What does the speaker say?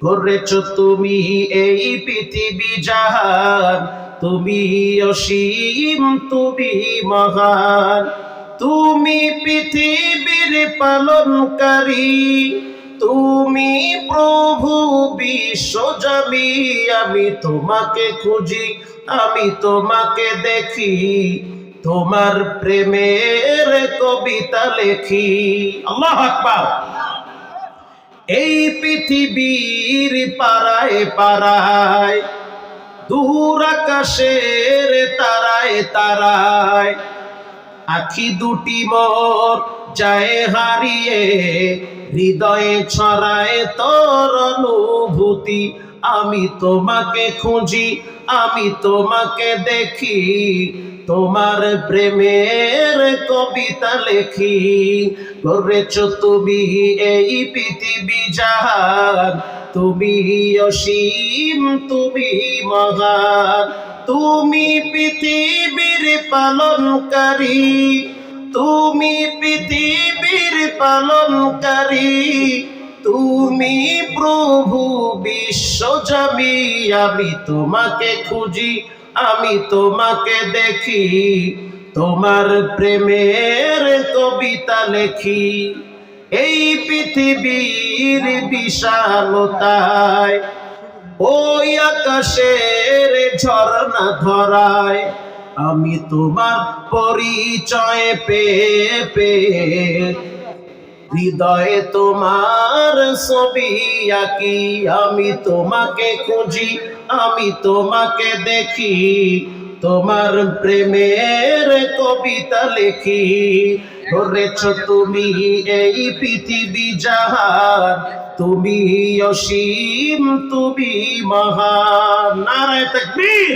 করেছো তুমি এই পৃথিবী জাহান, তুমি অসীম, তুমি মহান। তুমি পৃথিবীর পালনকারী, তুমি প্রভু বিশ্বজনী। আমি তোমাকে খুঁজি, আমি তোমাকে দেখি, তোমার প্রেমের কবিতা লেখি। আল্লাহু আকবার। এই পৃথিবীর পারায় পারায়, দূর আকাশের তারায় তারায়, আখি দুটি মোর যায় হারিয়ে, হৃদয়ে ছড়ায় তোর অনুভূতি। আমি তোমাকে খুঁজি, আমি তোমাকে দেখি, তোমার প্রেমের কবিতা লেখি। করেছো তুমি এই পৃথিবী জাহান, তুমি অসীম, তুমি মহান। তুমি পৃথিবীর পালনকারী, তুমি পৃথিবীর পালনকারী, তুমি প্রভু বিশ্বজনী। আমি তোমাকে খুঁজি, আমি তোমাকে দেখি, তোমার প্রেমের কবিতা লেখি। এই পৃথিবীর বিশালতায়, ওই আকাশের ঝর্ণা ধরায়, আমি তোমার পরিচয় পেয়ে পেয়ে, হৃদয়ে তোমার ছবি আঁকি। আমি তোমাকে খুঁজি, আমি তোমাকে দেখি, তোমার প্রেমের কবিতা লেখি। করেছো তুমি এই পৃথিবী জাহান, তুমি অসীম, তুমি মহান। নারায়ে তাকবীর।